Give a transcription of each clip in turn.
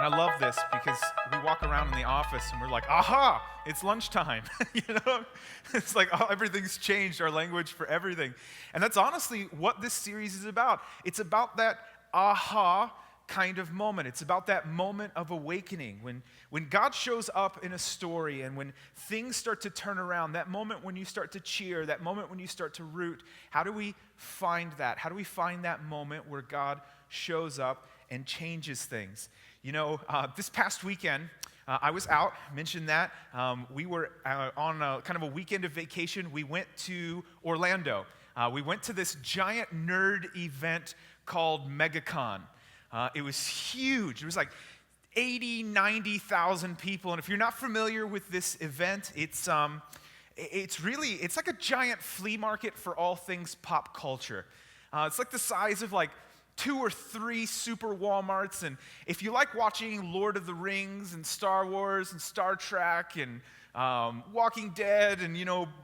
And I love this because we walk around in the office and we're like, aha, it's lunchtime. It's like everything's changed, our language for everything. And that's honestly what this series is about. It's about that aha kind of moment. It's about that moment of awakening. When God shows up in a story and when things start to turn around, that moment when you start to cheer, that moment when you start to root, how do we find that? How do we find that moment where God shows up and changes things? This past weekend, I was out, mentioned that. We were on a kind of a weekend of vacation. We went to Orlando. We went to this giant nerd event called MegaCon. It was huge. It was like 80, 90,000 people. And if you're not familiar with this event, it's like a giant flea market for all things pop culture. It's like the size of like 2 or 3 super Walmarts, and if you like watching Lord of the Rings and Star Wars and Star Trek and Walking Dead and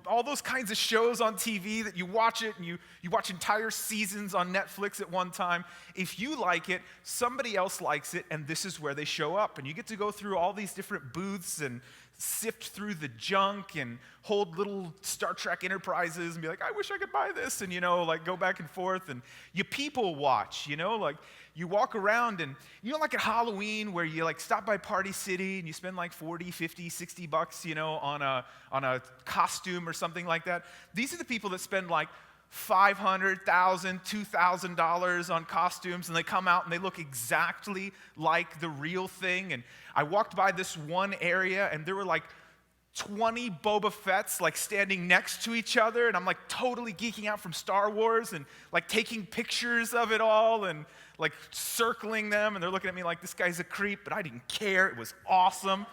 all those kinds of shows on TV that you watch it and you watch entire seasons on Netflix at one time, if you like it, somebody else likes it, and this is where they show up, and you get to go through all these different booths and sift through the junk and hold little Star Trek Enterprises and be like, I wish I could buy this, and like go back and forth, and you people watch, like you walk around, and like at Halloween where you like stop by Party City and you spend like 40, 50, 60 bucks, on a costume or something like that. These are the people that spend like $500, $1,000, $2,000 on costumes, and they come out and they look exactly like the real thing. And I walked by this one area and there were like 20 Boba Fett's like standing next to each other, and I'm like totally geeking out from Star Wars and like taking pictures of it all and like circling them, and they're looking at me like this guy's a creep, but I didn't care. It was awesome.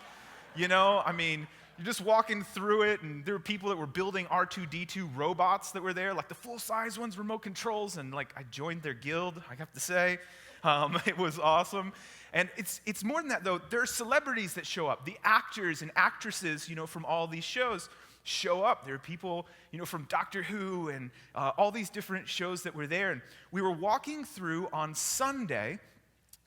You're just walking through it, and there were people that were building R2-D2 robots that were there, like the full-size ones, remote controls, and like I joined their guild, I have to say. It was awesome. And it's more than that, though. There are celebrities that show up. The actors and actresses, from all these shows show up. There are people, from Doctor Who and all these different shows that were there. And we were walking through on Sunday.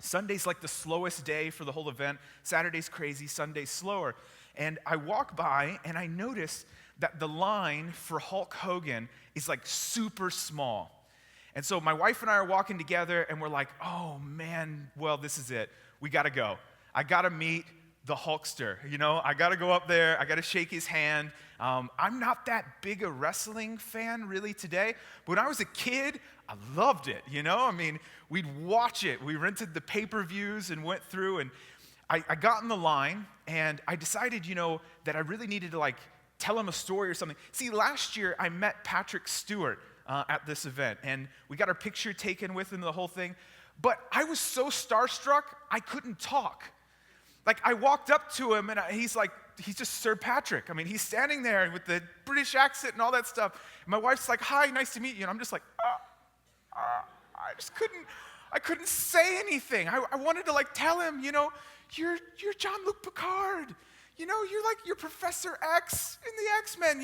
Sunday's like the slowest day for the whole event. Saturday's crazy, Sunday's slower. And I walk by and I notice that the line for Hulk Hogan is like super small. And so my wife and I are walking together and we're like, oh man, well, this is it. We gotta go. I gotta meet the Hulkster. I gotta go up there. I gotta shake his hand. I'm not that big a wrestling fan really today, but when I was a kid, I loved it. We'd watch it. We rented the pay-per-views and went through, and I got in the line, and I decided, that I really needed to, tell him a story or something. See, last year, I met Patrick Stewart at this event, and we got our picture taken with him, the whole thing. But I was so starstruck, I couldn't talk. I walked up to him, and he's just Sir Patrick. He's standing there with the British accent and all that stuff. And my wife's like, hi, nice to meet you. And I'm just like, I couldn't say anything. I wanted to, tell him, you're Jean-Luc Picard. You're Professor X in the X-Men,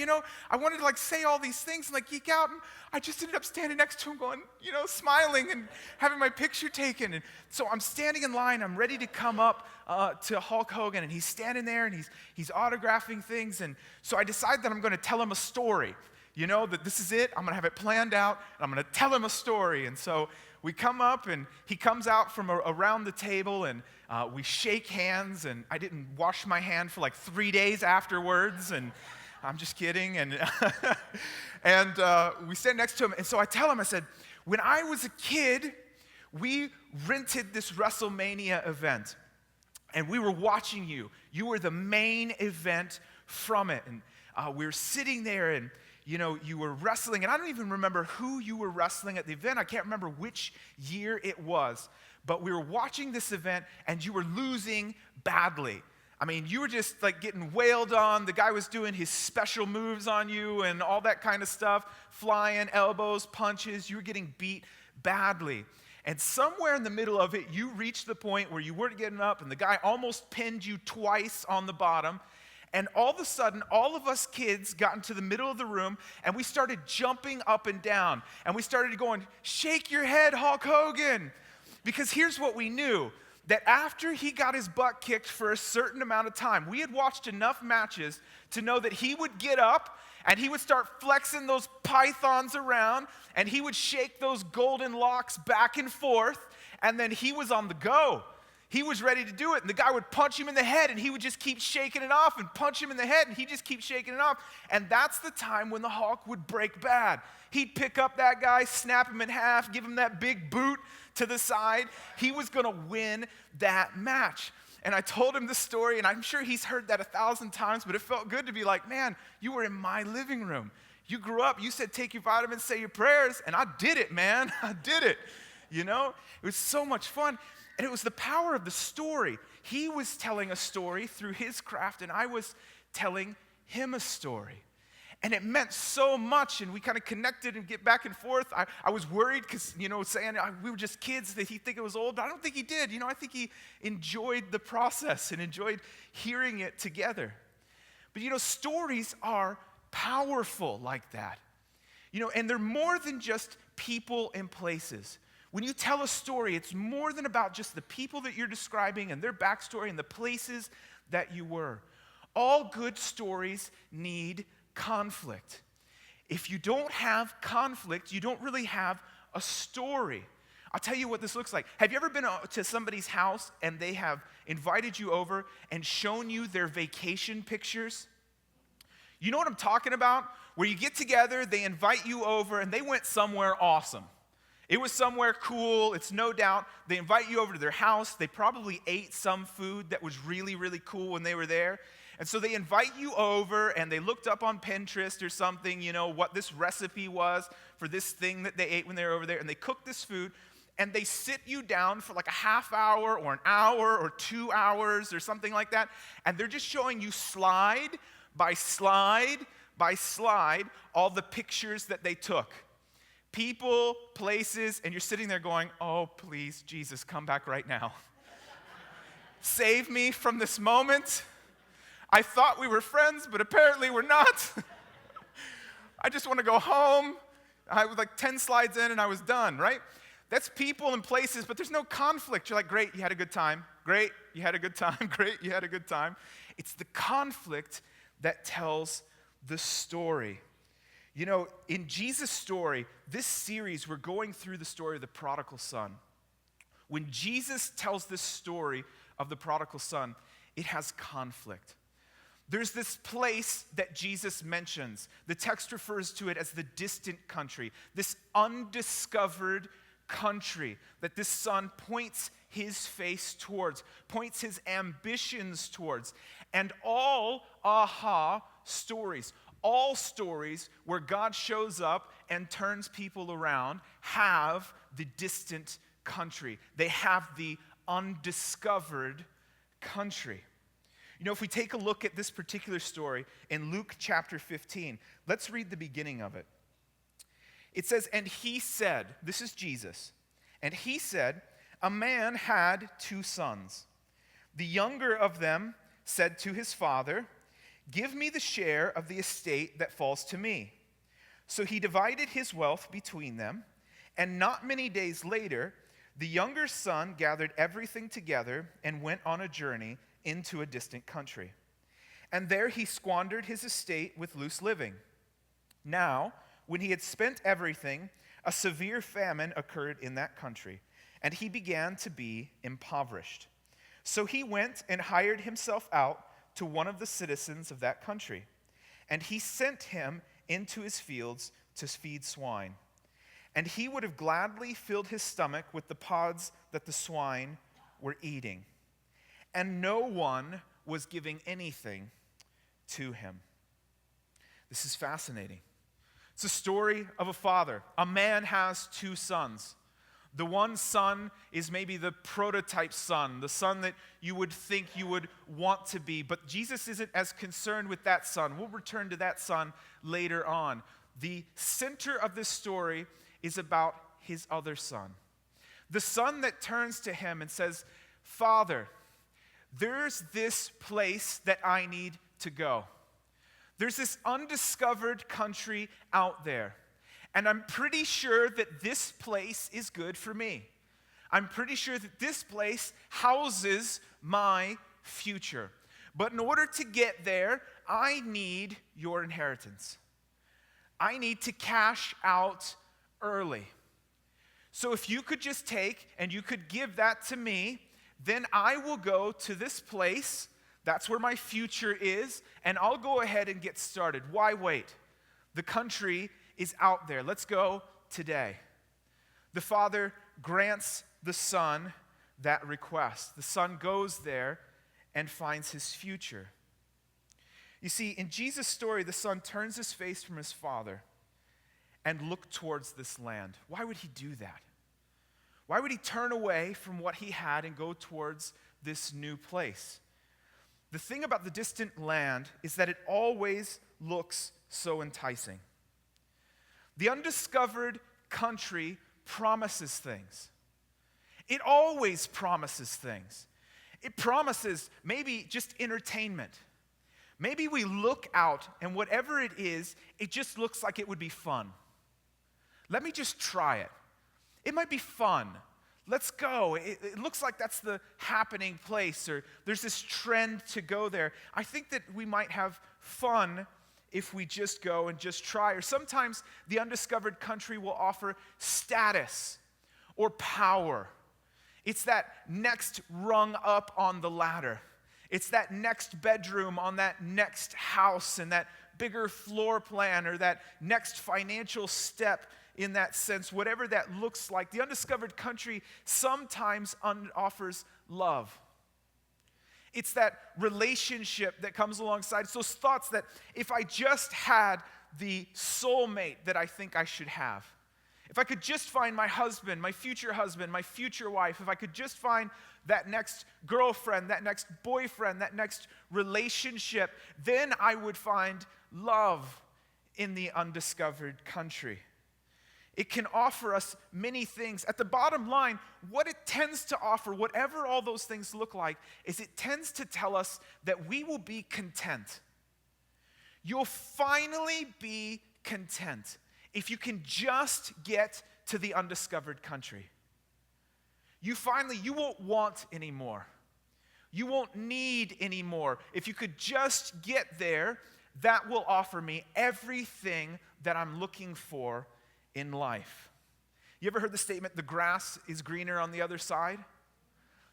I wanted to say all these things and geek out, and I just ended up standing next to him going, smiling and having my picture taken. And so I'm standing in line, I'm ready to come up to Hulk Hogan, and he's standing there and he's autographing things. And so I decide that I'm going to tell him a story, that this is it, I'm going to have it planned out, and I'm going to tell him a story. And so we come up, and he comes out from around the table, and we shake hands, and I didn't wash my hand for 3 days afterwards, and I'm just kidding. And we stand next to him, and so I tell him, I said, when I was a kid, we rented this WrestleMania event, and we were watching you. You were the main event from it, and we were sitting there, and you were wrestling, and I don't even remember who you were wrestling at the event. I can't remember which year it was, but we were watching this event, and you were losing badly. You were just getting wailed on. The guy was doing his special moves on you and all that kind of stuff, flying elbows, punches. You were getting beat badly. And somewhere in the middle of it, you reached the point where you weren't getting up, and the guy almost pinned you twice on the bottom. And all of a sudden, all of us kids got into the middle of the room, and we started jumping up and down. And we started going, shake your head, Hulk Hogan. Because here's what we knew. that after he got his butt kicked for a certain amount of time, we had watched enough matches to know that he would get up and he would start flexing those pythons around and he would shake those golden locks back and forth, and then he was on the go. He was ready to do it, and the guy would punch him in the head and he would just keep shaking it off and punch him in the head and he'd just keep shaking it off. And that's the time when the Hulk would break bad. He'd pick up that guy, snap him in half, give him that big boot to the side. He was going to win that match. And I told him the story, and I'm sure he's heard that 1,000 times, but it felt good to be like, man, you were in my living room. You grew up, you said take your vitamins, say your prayers, and I did it, man. I did it. You know? It was so much fun. And it was the power of the story. He was telling a story through his craft, and I was telling him a story. And it meant so much, and we kind of connected and get back and forth. I was worried because, saying we were just kids, that he'd think it was old, but I don't think he did. I think he enjoyed the process and enjoyed hearing it together. But, stories are powerful like that. And they're more than just people and places. When you tell a story, it's more than about just the people that you're describing and their backstory and the places that you were. All good stories need conflict. If you don't have conflict, you don't really have a story. I'll tell you what this looks like. Have you ever been to somebody's house and they have invited you over and shown you their vacation pictures? You know what I'm talking about? Where you get together, they invite you over, and they went somewhere awesome. It was somewhere cool, it's no doubt. They invite you over to their house. They probably ate some food that was really, really cool when they were there. And so they invite you over, and they looked up on Pinterest or something, what this recipe was for this thing that they ate when they were over there. And they cook this food, and they sit you down for like a half hour or an hour or 2 hours or something like that. And they're just showing you slide by slide by slide all the pictures that they took. People, places, and you're sitting there going, oh, please, Jesus, come back right now. Save me from this moment. I thought we were friends, but apparently we're not. I just want to go home. I was like 10 slides in and I was done, right? That's people and places, but there's no conflict. You're like, great, you had a good time. Great, you had a good time. Great, you had a good time. It's the conflict that tells the story. In Jesus' story, this series, we're going through the story of the Prodigal Son. When Jesus tells this story of the Prodigal Son, it has conflict. There's this place that Jesus mentions. The text refers to it as the distant country, this undiscovered country that this son points his face towards, points his ambitions towards. And all stories, all stories where God shows up and turns people around have the distant country. They have the undiscovered country. If we take a look at this particular story in Luke chapter 15, let's read the beginning of it. It says, and he said, this is Jesus, and he said, a man had 2 sons. The younger of them said to his father, give me the share of the estate that falls to me. So he divided his wealth between them, and not many days later, the younger son gathered everything together and went on a journey into a distant country. And there he squandered his estate with loose living. Now, when he had spent everything, a severe famine occurred in that country, and he began to be impoverished. So he went and hired himself out to one of the citizens of that country, and he sent him into his fields to feed swine. And he would have gladly filled his stomach with the pods that the swine were eating. And no one was giving anything to him. This is fascinating. It's a story of a father. A man has 2 sons. The one son is maybe the prototype son, the son that you would think you would want to be. But Jesus isn't as concerned with that son. We'll return to that son later on. The center of this story is about his other son. The son that turns to him and says, Father, there's this place that I need to go. There's this undiscovered country out there. And I'm pretty sure that this place is good for me. I'm pretty sure that this place houses my future. But in order to get there, I need your inheritance. I need to cash out early. So if you could just take and you could give that to me, then I will go to this place. That's where my future is, and I'll go ahead and get started. Why wait? The country is out there. Let's go today. The father grants the son that request. The son goes there and finds his future. You see, in Jesus' story, the son turns his face from his father and look towards this land. Why would he do that? Why would he turn away from what he had and go towards this new place? The thing about the distant land is that it always looks so enticing. The undiscovered country promises things. It always promises things. It promises maybe just entertainment. Maybe we look out and whatever it is, it just looks like it would be fun. Let me just try it. It might be fun. Let's go. It looks like that's the happening place, or there's this trend to go there. I think that we might have fun if we just go and just try. Or sometimes the undiscovered country will offer status or power. It's that next rung up on the ladder. It's that next bedroom on that next house and that bigger floor plan or that next financial step in that sense, whatever that looks like. The undiscovered country sometimes offers love. It's that relationship that comes alongside. It's those thoughts that if I just had the soulmate that I think I should have, if I could just find my husband, my future wife, if I could just find that next girlfriend, that next boyfriend, that next relationship, then I would find love in the undiscovered country. It can offer us many things. At the bottom line, what it tends to offer, whatever all those things look like, is it tends to tell us that we will be content. You'll finally be content if you can just get to the undiscovered country. You won't want anymore. You won't need anymore. If you could just get there, that will offer me everything that I'm looking for in life. You ever heard the statement, the grass is greener on the other side?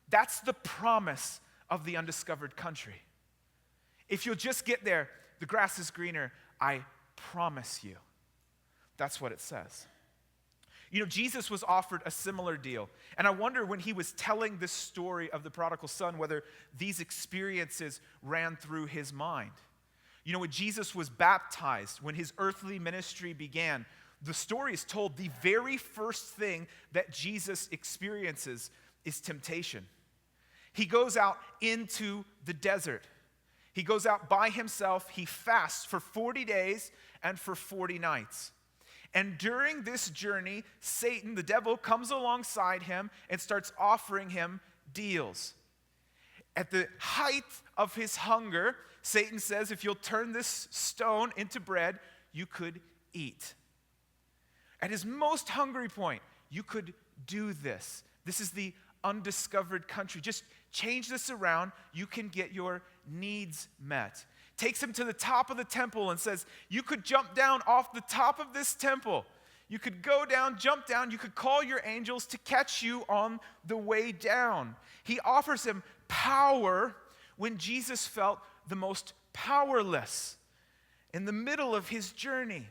That's the promise of the undiscovered country. If you'll just get there, the grass is greener, I promise you. That's what it says. You know, Jesus was offered a similar deal. And I wonder when he was telling this story of the prodigal son, whether these experiences ran through his mind. You know, when Jesus was baptized, when his earthly ministry began, the story is told the very first thing that Jesus experiences is temptation. He goes out into the desert. He goes out by himself. He fasts for 40 days and for 40 nights. And during this journey, Satan, the devil, comes alongside him and starts offering him deals. At the height of his hunger, Satan says, if you'll turn this stone into bread, you could eat. At his most hungry point, you could do this. This is the undiscovered country. Just change this around, you can get your needs met. Takes him to the top of the temple and says, you could jump down off the top of this temple. You could go down, jump down. You could call your angels to catch you on the way down. He offers him power when Jesus felt the most powerless in the middle of his journey.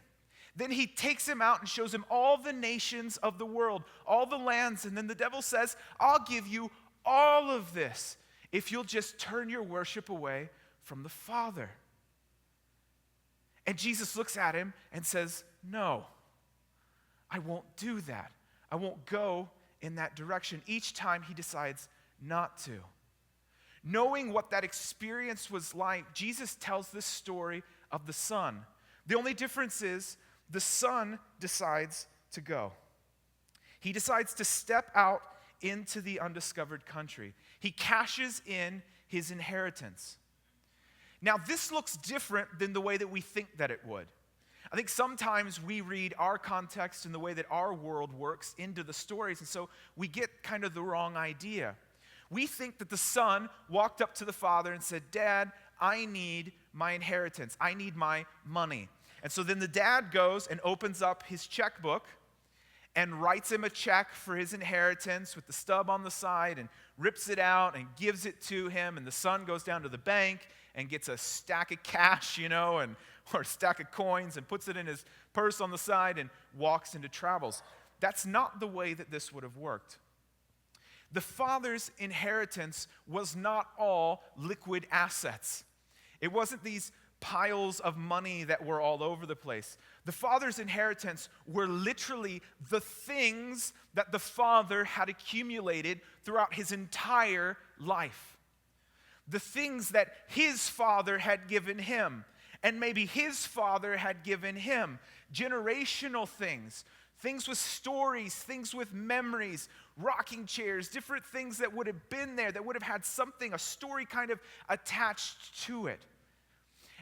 Then he takes him out and shows him all the nations of the world, all the lands. And then the devil says, I'll give you all of this if you'll just turn your worship away from the Father. And Jesus looks at him and says, no, I won't do that. I won't go in that direction. Each time he decides not to. Knowing what that experience was like, Jesus tells this story of the son. The only difference is the son decides to go. He decides to step out into the undiscovered country. He cashes in his inheritance. Now, this looks different than the way that we think that it would. I think sometimes we read our context and the way that our world works into the stories, and so we get kind of the wrong idea. We think that the son walked up to the father and said, "Dad, I need my inheritance. I need my money." And so then the dad goes and opens up his checkbook and writes him a check for his inheritance with the stub on the side and rips it out and gives it to him. And the son goes down to the bank and gets a stack of cash, or a stack of coins and puts it in his purse on the side and walks into travels. That's not the way that this would have worked. The father's inheritance was not all liquid assets. It wasn't these piles of money that were all over the place. The father's inheritance were literally the things that the father had accumulated throughout his entire life. The things that his father had given him, and maybe his father had given him. Generational things, things with stories, things with memories, rocking chairs, different things that would have been there, that would have had something, a story kind of attached to it.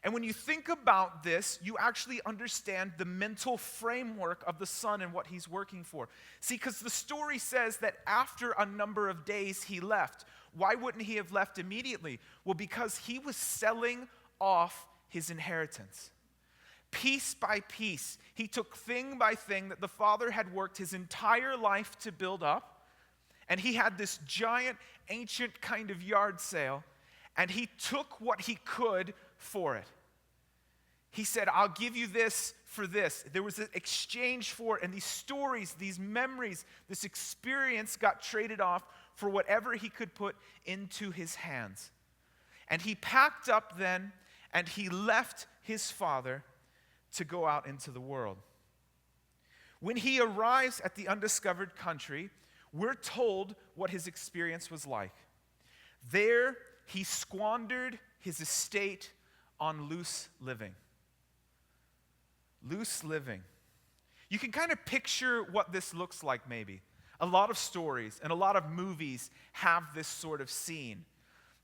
And when you think about this, you actually understand the mental framework of the son and what he's working for. See, because the story says that after a number of days he left. Why wouldn't he have left immediately? Well, because he was selling off his inheritance. Piece by piece, he took thing by thing that the father had worked his entire life to build up, and he had this giant, ancient kind of yard sale, and he took what he could for it. He said, "I'll give you this for this." There was an exchange for it, and these stories, these memories, this experience got traded off for whatever he could put into his hands. And he packed up then, and he left his father to go out into the world. When he arrives at the undiscovered country, we're told what his experience was like. There, he squandered his estate on loose living. Loose living. You can kind of picture what this looks like maybe. A lot of stories and a lot of movies have this sort of scene.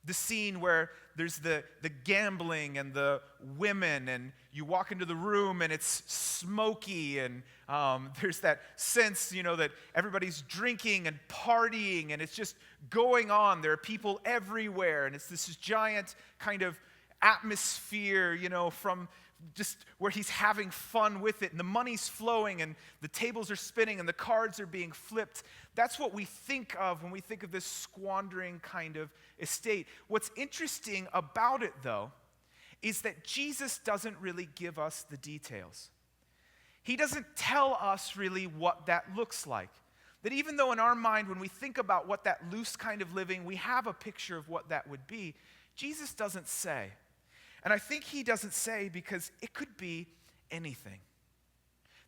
The scene where there's the gambling and the women, and you walk into the room and it's smoky, and there's that sense, that everybody's drinking and partying, and it's just going on. There are people everywhere, and it's this giant kind of atmosphere, from just where he's having fun with it, and the money's flowing, and the tables are spinning, and the cards are being flipped. That's what we think of when we think of this squandering kind of estate. What's interesting about it, though, is that Jesus doesn't really give us the details. He doesn't tell us really what that looks like. That even though in our mind, when we think about what that loose kind of living, we have a picture of what that would be, Jesus doesn't say. And I think he doesn't say because it could be anything.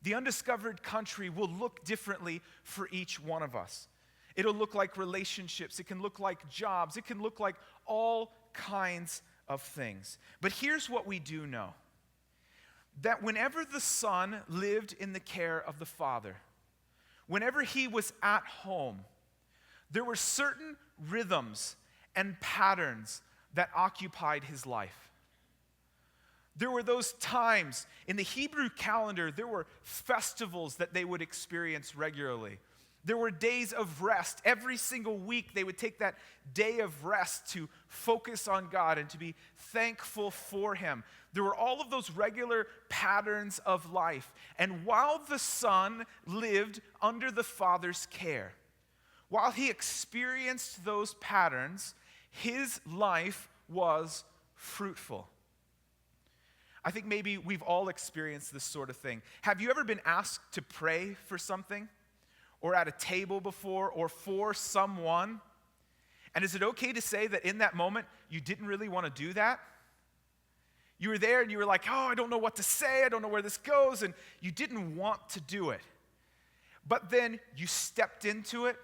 The undiscovered country will look differently for each one of us. It'll look like relationships. It can look like jobs. It can look like all kinds of things. But here's what we do know. That whenever the son lived in the care of the father, whenever he was at home, there were certain rhythms and patterns that occupied his life. There were those times in the Hebrew calendar, there were festivals that they would experience regularly. There were days of rest. Every single week they would take that day of rest to focus on God and to be thankful for him. There were all of those regular patterns of life. And while the son lived under the father's care, while he experienced those patterns, his life was fruitful. I think maybe we've all experienced this sort of thing. Have you ever been asked to pray for something? Or at a table before, or for someone? And is it okay to say that in that moment, you didn't really want to do that? You were there and you were like, I don't know what to say, I don't know where this goes, and you didn't want to do it. But then you stepped into it,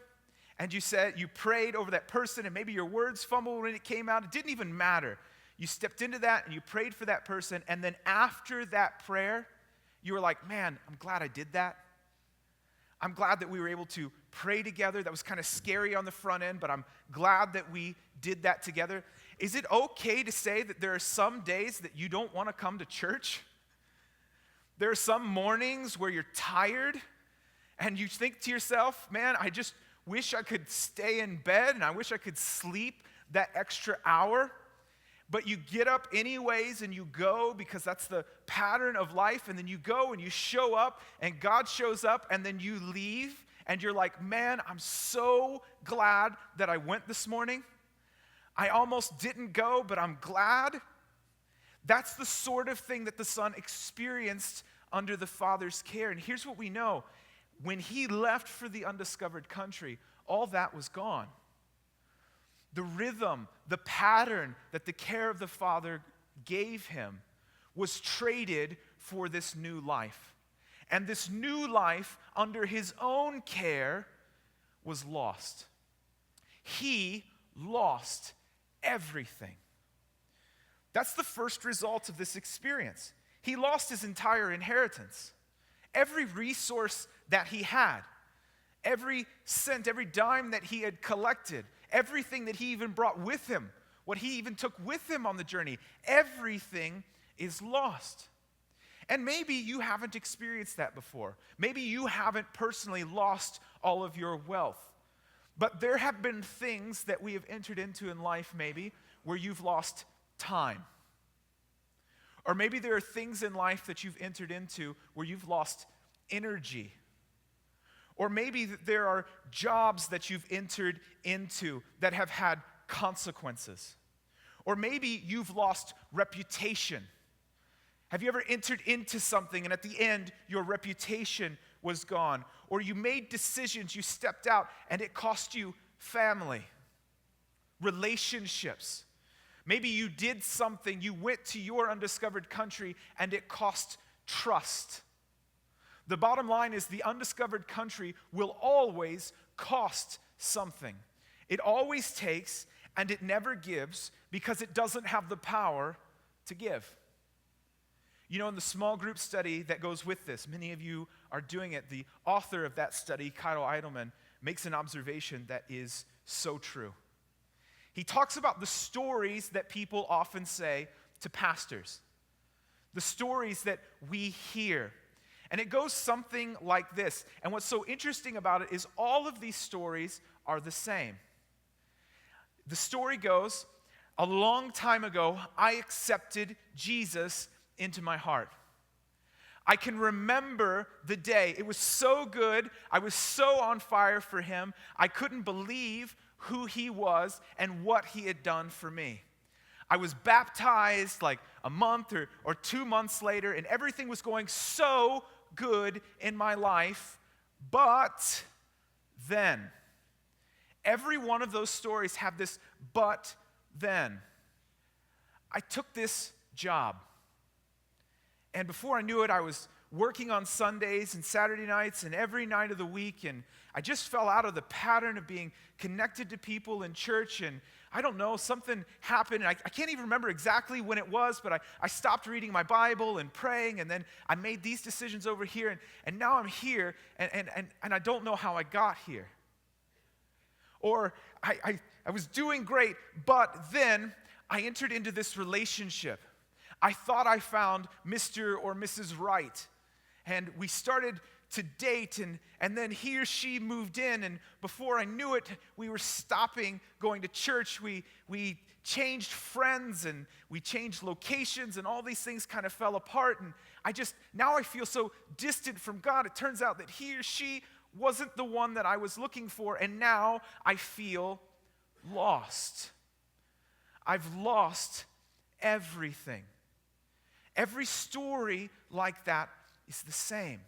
and you prayed over that person, and maybe your words fumbled when it came out. It didn't even matter. You stepped into that and you prayed for that person, and then after that prayer, you were like, man, I'm glad I did that. I'm glad that we were able to pray together. That was kind of scary on the front end, but I'm glad that we did that together. Is it okay to say that there are some days that you don't want to come to church? There are some mornings where you're tired and you think to yourself, man, I just wish I could stay in bed and I wish I could sleep that extra hour. But you get up anyways and you go because that's the pattern of life. And then you go and you show up and God shows up and then you leave and you're like, man, I'm so glad that I went this morning. I almost didn't go, but I'm glad. That's the sort of thing that the Son experienced under the Father's care. And here's what we know. When he left for the undiscovered country, all that was gone. The rhythm, the pattern that the care of the Father gave him was traded for this new life. And this new life, under his own care, was lost. He lost everything. That's the first result of this experience. He lost his entire inheritance. Every resource that he had, every cent, every dime that he had collected, everything that he even brought with him, what he even took with him on the journey, everything is lost. And maybe you haven't experienced that before. Maybe you haven't personally lost all of your wealth. But there have been things that we have entered into in life maybe where you've lost time. Or maybe there are things in life that you've entered into where you've lost energy. Or maybe there are jobs that you've entered into that have had consequences. Or maybe you've lost reputation. Have you ever entered into something and at the end your reputation was gone? Or you made decisions, you stepped out and it cost you family, relationships. Maybe you did something, you went to your undiscovered country and it cost trust. The bottom line is the undiscovered country will always cost something. It always takes and it never gives because it doesn't have the power to give. You know, in the small group study that goes with this, many of you are doing it. The author of that study, Kyle Eidelman, makes an observation that is so true. He talks about the stories that people often say to pastors, the stories that we hear. And it goes something like this. And what's so interesting about it is all of these stories are the same. The story goes, a long time ago, I accepted Jesus into my heart. I can remember the day. It was so good. I was so on fire for him. I couldn't believe who he was and what he had done for me. I was baptized like a month or 2 months later, and everything was going so good in my life. But then, every one of those stories have this but then. I took this job. And before I knew it, I was working on Sundays and Saturday nights and every night of the week, and I just fell out of the pattern of being connected to people in church, and I don't know, something happened, and I can't even remember exactly when it was, but I stopped reading my Bible and praying, and then I made these decisions over here, and now I'm here, and I don't know how I got here. Or I was doing great, but then I entered into this relationship. I thought I found Mr. or Mrs. Right, and we started to date, and then he or she moved in, and before I knew it, we were stopping going to church. We changed friends, and we changed locations, and all these things kind of fell apart, and now I feel so distant from God. It turns out that he or she wasn't the one that I was looking for, and now I feel lost. I've lost everything. Every story like that is the same.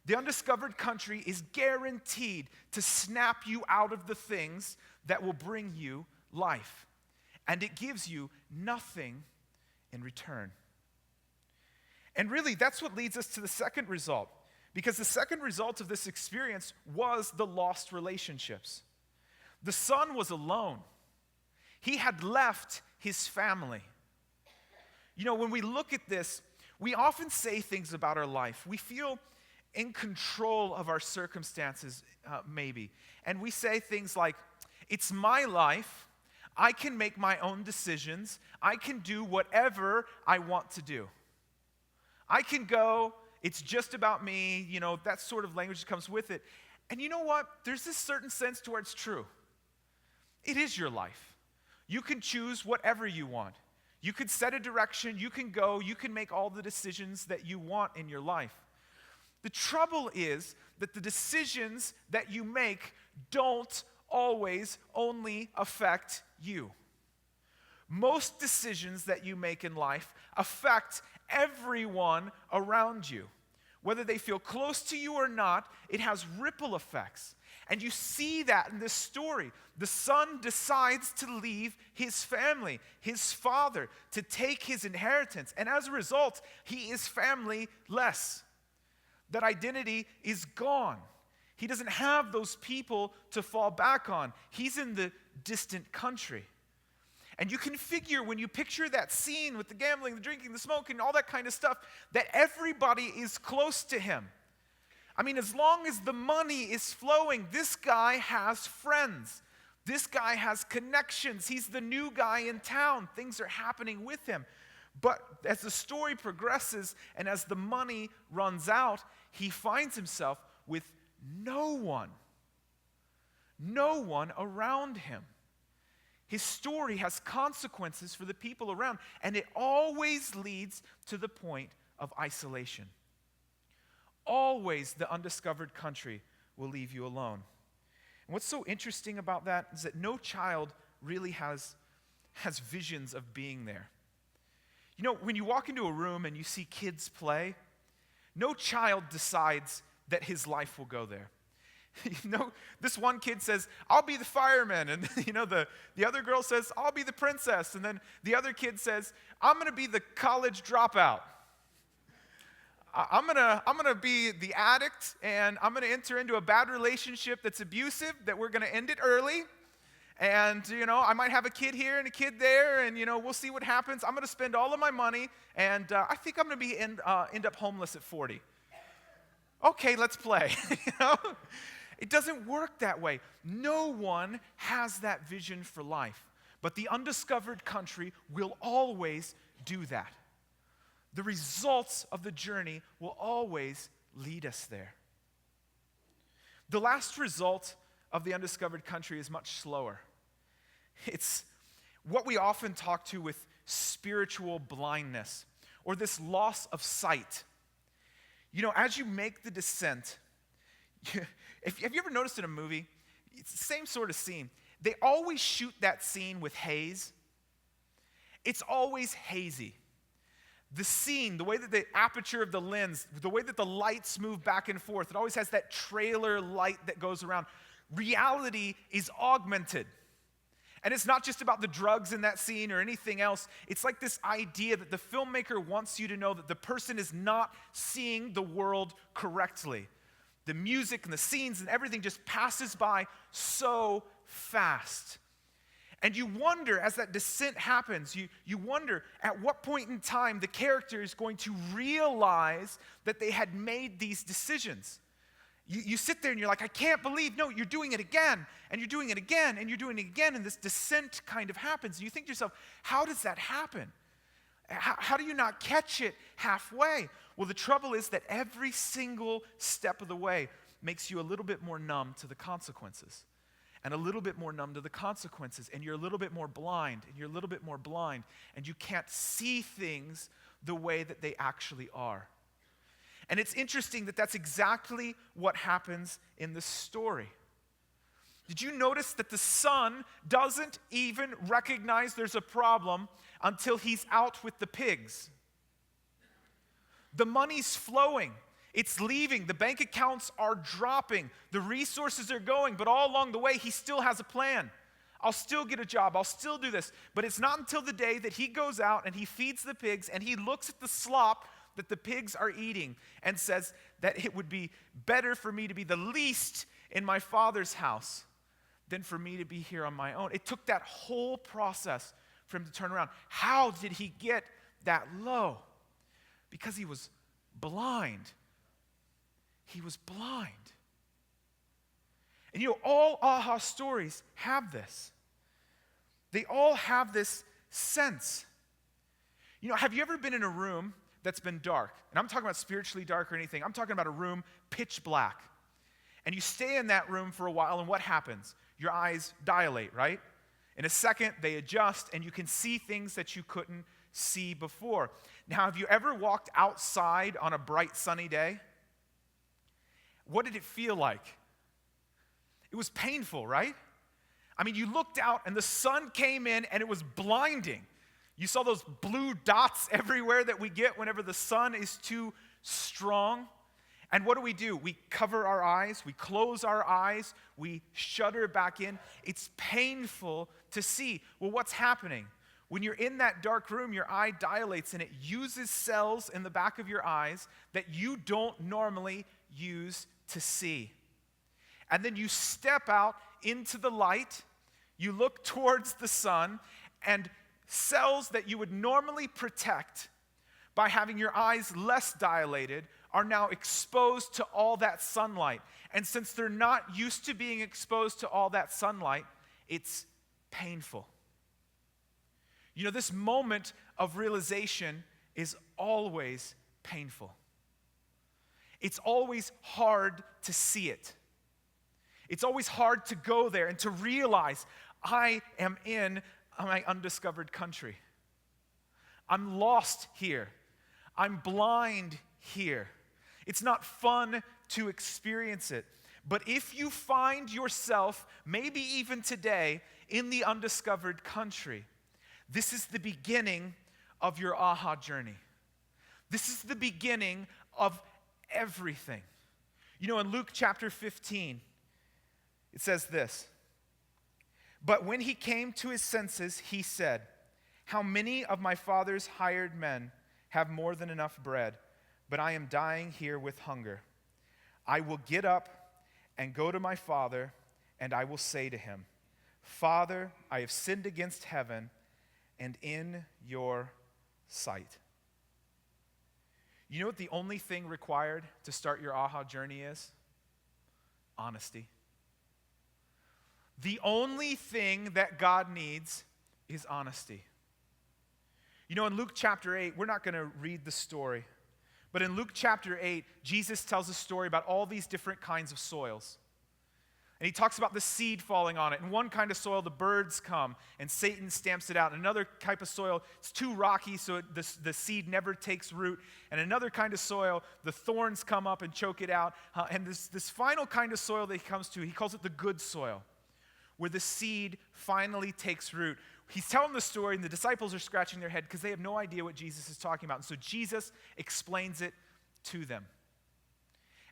The undiscovered country is guaranteed to snap you out of the things that will bring you life. And it gives you nothing in return. And really, that's what leads us to the second result. Because the second result of this experience was the lost relationships. The son was alone. He had left his family. You know, when we look at this, we often say things about our life. We feel in control of our circumstances, maybe. And we say things like, it's my life. I can make my own decisions. I can do whatever I want to do. I can go It's just about me, that sort of language that comes with it. And you know what? There's this certain sense to where it's true. It is your life. You can choose whatever you want. You can set a direction, you can go, you can make all the decisions that you want in your life. The trouble is that the decisions that you make don't always only affect you. Most decisions that you make in life affect everyone around you. Whether they feel close to you or not, it has ripple effects. And you see that in this story. The son decides to leave his family, his father, to take his inheritance. And as a result, he is family-less. That identity is gone. He doesn't have those people to fall back on. He's in the distant country. And you can figure, when you picture that scene with the gambling, the drinking, the smoking, all that kind of stuff, that everybody is close to him. I mean, as long as the money is flowing, this guy has friends. This guy has connections. He's the new guy in town. Things are happening with him. But as the story progresses and as the money runs out, he finds himself with no one around him. His story has consequences for the people around, and it always leads to the point of isolation. Always the undiscovered country will leave you alone. And what's so interesting about that is that no child really has visions of being there. When you walk into a room and you see kids play, no child decides that his life will go there. This one kid says, I'll be the fireman. And the other girl says, I'll be the princess. And then the other kid says, I'm going to be the college dropout. I'm gonna be the addict, and I'm going to enter into a bad relationship that's abusive, that we're going to end it early. And, I might have a kid here and a kid there, and, we'll see what happens. I'm going to spend all of my money, and I think I'm going to end up homeless at 40. Okay, let's play. It doesn't work that way. No one has that vision for life. But the undiscovered country will always do that. The results of the journey will always lead us there. The last result of the undiscovered country is much slower. It's what we often talk to with spiritual blindness, or this loss of sight. As you make the descent, have you ever noticed in a movie, it's the same sort of scene. They always shoot that scene with haze. It's always hazy. The scene, the way that the aperture of the lens, the way that the lights move back and forth, it always has that trailer light that goes around. Reality is augmented. And it's not just about the drugs in that scene or anything else. It's like this idea that the filmmaker wants you to know that the person is not seeing the world correctly. The music and the scenes and everything just passes by so fast. And you wonder, as that descent happens, you wonder at what point in time the character is going to realize that they had made these decisions. You sit there and you're like, I can't believe, no, you're doing it again, and you're doing it again, and you're doing it again, and this descent kind of happens. And you think to yourself, how does that happen? How do you not catch it halfway? Well, the trouble is that every single step of the way makes you a little bit more numb to the consequences. And a little bit more numb to the consequences, and you're a little bit more blind, and you're a little bit more blind, and you can't see things the way that they actually are. And it's interesting that that's exactly what happens in the story. Did you notice that the son doesn't even recognize there's a problem until he's out with the pigs? The money's flowing. It's leaving. The bank accounts are dropping. The resources are going, but all along the way, he still has a plan. I'll still get a job. I'll still do this. But it's not until the day that he goes out and he feeds the pigs and he looks at the slop that the pigs are eating and says that it would be better for me to be the least in my father's house than for me to be here on my own. It took that whole process for him to turn around. How did he get that low? Because he was blind. He was blind. And all aha stories have this. They all have this sense. Have you ever been in a room that's been dark, and I'm talking about spiritually dark or anything, I'm talking about a room pitch black. And you stay in that room for a while, and what happens? Your eyes dilate, right? In a second, they adjust, and you can see things that you couldn't see before. Now, have you ever walked outside on a bright, sunny day? What did it feel like? It was painful, right? I mean, you looked out, and the sun came in, and it was blinding. You saw those blue dots everywhere that we get whenever the sun is too strong. And what do? We cover our eyes, we close our eyes, we shudder back in. It's painful to see. Well, what's happening? When you're in that dark room, your eye dilates and it uses cells in the back of your eyes that you don't normally use to see. And then you step out into the light, you look towards the sun, and cells that you would normally protect by having your eyes less dilated are now exposed to all that sunlight. And since they're not used to being exposed to all that sunlight, it's painful. You know, this moment of realization is always painful. It's always hard to see it. It's always hard to go there and to realize I am in my undiscovered country. I'm lost here. I'm blind here. It's not fun to experience it. But if you find yourself, maybe even today, in the undiscovered country, this is the beginning of your aha journey. This is the beginning of everything. You know, in Luke chapter 15, it says this, "But when he came to his senses, he said, 'How many of my father's hired men have more than enough bread, but I am dying here with hunger. I will get up and go to my father, and I will say to him, Father, I have sinned against heaven and in your sight.'" You know what the only thing required to start your aha journey is? Honesty. The only thing that God needs is honesty. You know, in Luke chapter 8, we're not going to read the story, but in Luke chapter 8, Jesus tells a story about all these different kinds of soils. And he talks about the seed falling on it. In one kind of soil, the birds come, and Satan stamps it out. In another type of soil, it's too rocky, so the seed never takes root. And another kind of soil, the thorns come up and choke it out. And this final kind of soil that he comes to, he calls it the good soil, where the seed finally takes root. He's telling the story, and the disciples are scratching their head because they have no idea what Jesus is talking about. And so Jesus explains it to them.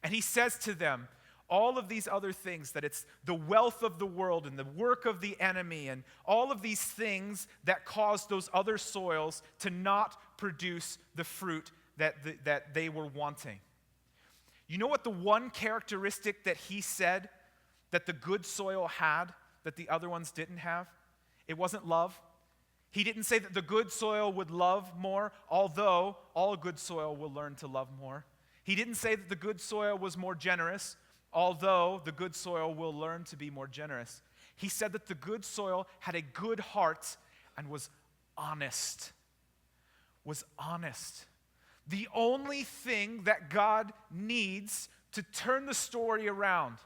And he says to them all of these other things, that it's the wealth of the world and the work of the enemy and all of these things that cause those other soils to not produce the fruit that they were wanting. You know what the one characteristic that he said that the good soil had that the other ones didn't have? It wasn't love. He didn't say that the good soil would love more, although all good soil will learn to love more. He didn't say that the good soil was more generous, although the good soil will learn to be more generous. He said that the good soil had a good heart and was honest. Was honest. The only thing that God needs to turn the story around,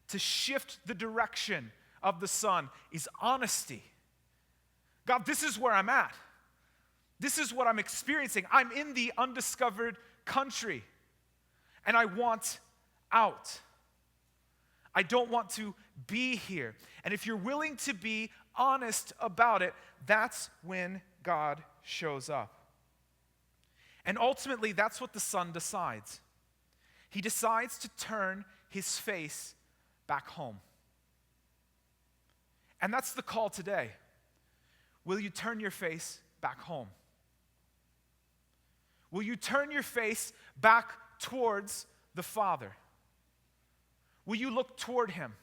to shift the direction of the son, is honesty. God, this is where I'm at. This is what I'm experiencing. I'm in the undiscovered country, and I want out. I don't want to be here. And if you're willing to be honest about it, that's when God shows up. And ultimately, that's what the son decides. He decides to turn his face back home. And that's the call today. Will you turn your face back home? Will you turn your face back towards the Father? Will you look toward him?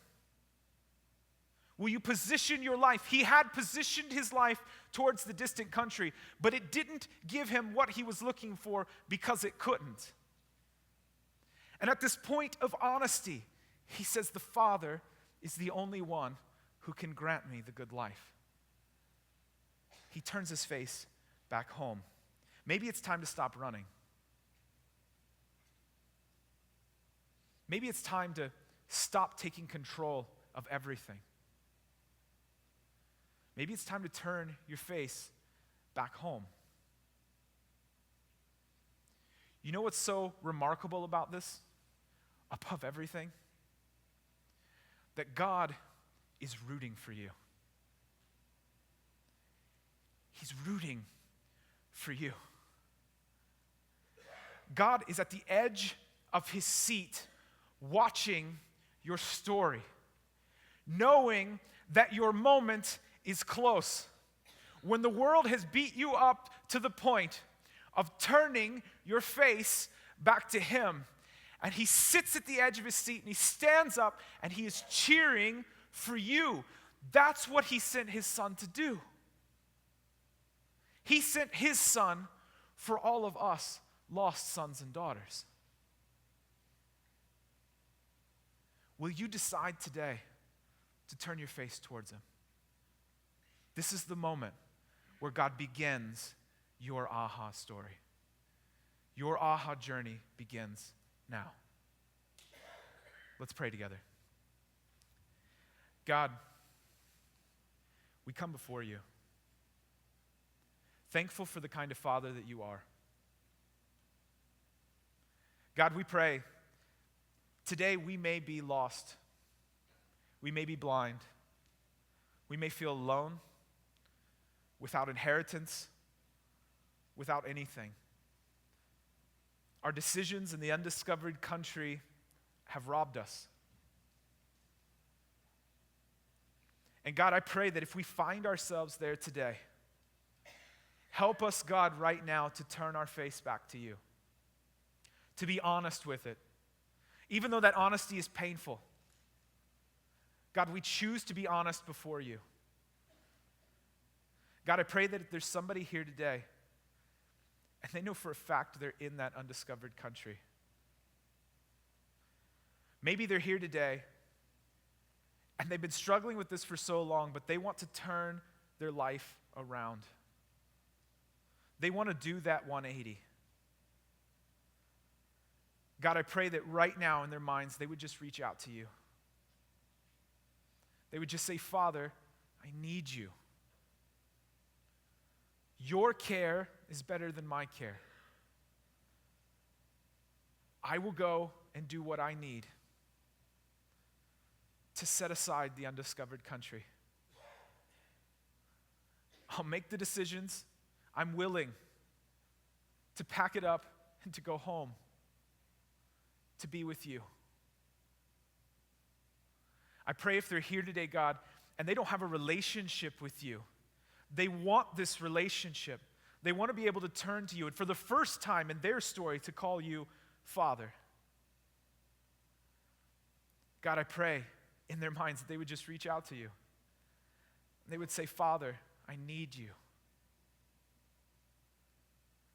Will you position your life? He had positioned his life towards the distant country, but it didn't give him what he was looking for because it couldn't. And at this point of honesty, he says the Father is the only one who can grant me the good life. He turns his face back home. Maybe it's time to stop running. Maybe it's time to stop taking control of everything. Maybe it's time to turn your face back home. You know what's so remarkable about this? Above everything? That God is rooting for you. He's rooting for you. God is at the edge of his seat, watching your story, knowing that your moment is close. When the world has beat you up to the point of turning your face back to him, and he sits at the edge of his seat and he stands up and he is cheering for you. That's what he sent his son to do. He sent his son for all of us lost sons and daughters. Will you decide today to turn your face towards him? This is the moment where God begins your aha story. Your aha journey begins now. Let's pray together. God, we come before you, thankful for the kind of Father that you are. God, we pray, today we may be lost. We may be blind. We may feel alone, without inheritance, without anything. Our decisions in the undiscovered country have robbed us. And God, I pray that if we find ourselves there today, help us, God, right now to turn our face back to you, to be honest with it, even though that honesty is painful. God, we choose to be honest before you. God, I pray that if there's somebody here today and they know for a fact they're in that undiscovered country. Maybe they're here today and they've been struggling with this for so long, but they want to turn their life around. They want to do that 180. God, I pray that right now in their minds they would just reach out to you. They would just say, Father, I need you. Your care is better than my care. I will go and do what I need to set aside the undiscovered country. I'll make the decisions. I'm willing to pack it up and to go home, to be with you. I pray if they're here today, God, and they don't have a relationship with you, they want this relationship. They want to be able to turn to you, and for the first time in their story, to call you Father. God, I pray in their minds that they would just reach out to you. They would say, Father, I need you.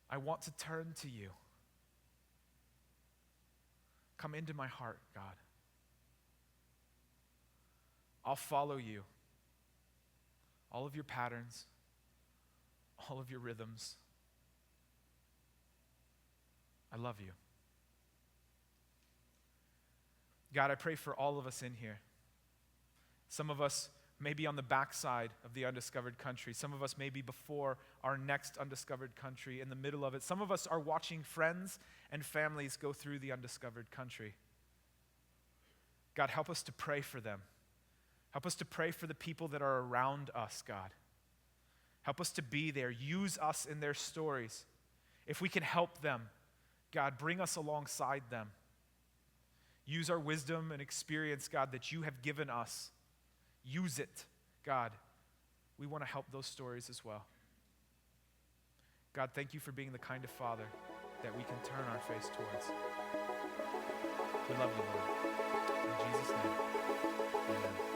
I want to turn to you. Come into my heart, God. I'll follow you. All of your patterns, all of your rhythms. I love you. God, I pray for all of us in here. Some of us may be on the backside of the undiscovered country. Some of us may be before our next undiscovered country, in the middle of it. Some of us are watching friends and families go through the undiscovered country. God, help us to pray for them. Help us to pray for the people that are around us, God. Help us to be there. Use us in their stories. If we can help them, God, bring us alongside them. Use our wisdom and experience, God, that you have given us. Use it, God. We want to help those stories as well. God, thank you for being the kind of Father that we can turn our face towards. We love you, Lord. In Jesus' name, amen.